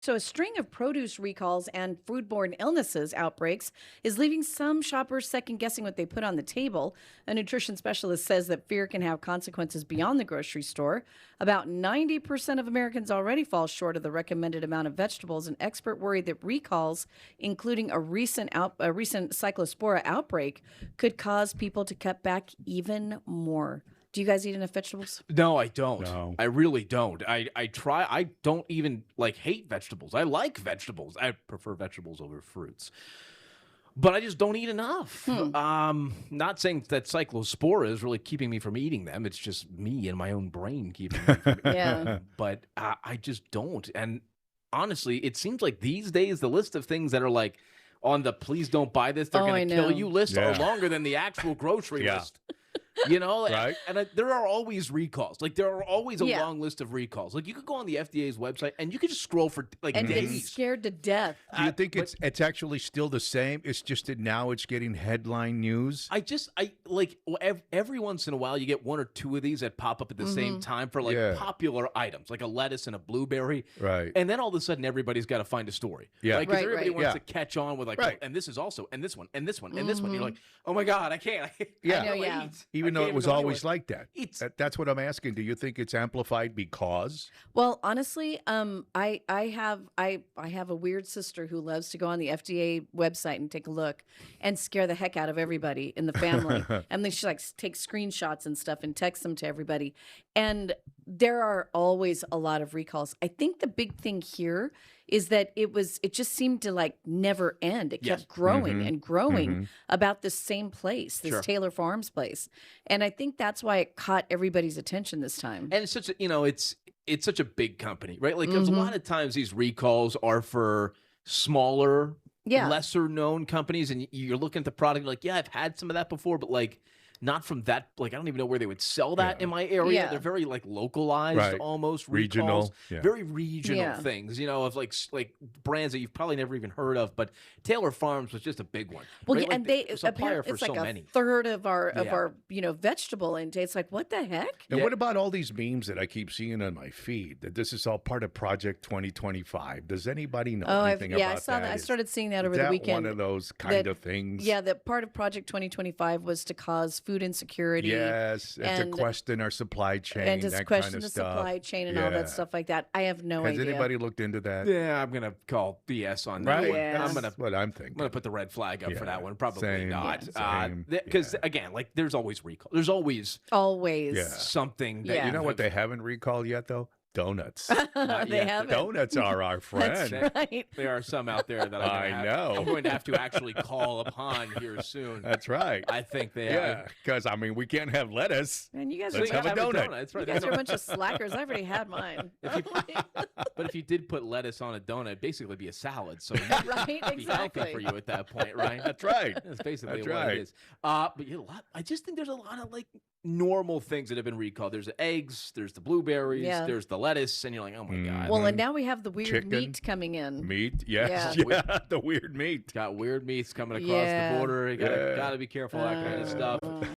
So, a string of produce recalls and foodborne illnesses outbreaks is leaving some shoppers second guessing what they put on the table. A nutrition specialist says that fear can have consequences beyond the grocery store. About 90% of Americans already fall short of the recommended amount of vegetables. An expert worried that recalls, including a recent cyclospora outbreak, could cause people to cut back even more. Do you guys eat enough vegetables? No, I don't. No. I really don't. I try. I don't even hate vegetables. I like vegetables. I prefer vegetables over fruits. But I just don't eat enough. Not saying that cyclospora is really keeping me from eating them. It's just me and my own brain keeping me from eating Yeah. them. But I just don't. And honestly, it seems like these days the list of things that are like on the please don't buy this, they're Oh, going I to kill know. you list are Yeah. longer than the actual grocery Yeah. list. You know, Right. and there are always recalls. Like there are always a Yeah. long list of recalls. Like you could go on the FDA's website and you could just scroll for like And get days. scared to death. Do you think it's actually still the same? It's just that now it's getting headline news. I like every once in a while you get one or two of these that pop up at the same time for like Yeah. popular items, like a lettuce and a blueberry. Right. And then all of a sudden everybody's got to find a story. Yeah. Like 'cause Right, everybody right. wants Yeah. to catch on with like, Right. oh, and this is also, and this one, and this one, and this one. You're like, oh my God, I can't. Yeah. I know, yeah. Even though it was always like that. It's- That's what I'm asking. Do you think it's amplified because? Well, honestly, I have a weird sister who loves to go on the FDA website and take a look and scare the heck out of everybody in the family. And then she like takes screenshots and stuff and texts them to everybody. And there are always a lot of recalls. I think the big thing here is that it just seemed to like never end. It Yes. kept growing and growing about this same place, this Sure. Taylor Farms place. And I think that's why it caught everybody's attention this time. And it's such a, it's such a big company, right? Like 'cause a lot of times these recalls are for smaller, Yeah. lesser known companies, and you're looking at the product like, yeah, I've had some of that before, but like not from that. Like I don't even know where they would sell that in my area. Yeah. They're very like localized, Right. almost Regional, recalls, yeah. very regional Yeah. things. Of like brands that you've probably never even heard of. But Taylor Farms was just a big one. Well, right? yeah, Like and they a supplier apparently for it's like so a many. third of our Yeah. vegetable intake. It's like what the heck? And Yeah. what about all these memes that I keep seeing on my feed that this is all part of Project 2025? Does anybody know anything about I saw that. I Is started seeing that over that the weekend. one of those kind of things? Yeah, that part of Project 2025 was to cause food insecurity. Yes, and and- to question our supply chain, And to that question kind of the stuff. supply chain and all Yeah. that stuff like that. I have no Has idea. anybody looked into that? Yeah, I'm gonna call BS on that Right? one. Yeah. I'm That's gonna what I'm thinking. put the red flag up for Yeah, that one. Probably same, not. same, Because yeah. again, like there's always recall. There's always Always. Yeah. something that Yeah. You know what they haven't recalled yet, though? Donuts. Not They yet. haven't. Donuts are our That's friend. right. There are some out there that I know. I'm going to have to actually call upon here soon. That's right. I think they Yeah, because we can't have lettuce. And you guys Let's are have a donut. That's you right. guys are a bunch of slackers. I've already had mine. But if you did put lettuce on a donut, it'd basically be a salad. So Right, it'd be healthy exactly. for you at that point, right? That's right. That's basically That's what right. it is. But yeah, I just think there's a lot of like normal things that have been recalled. There's the eggs, there's the blueberries, Yeah. there's the lettuce, and you're like, oh my God. Well, and now we have the weird Chicken. meat coming in. Meat, yes. Yeah. Yeah, the weird meat. Got weird meats coming across Yeah. the border. You Yeah. gotta be careful of that kind of stuff.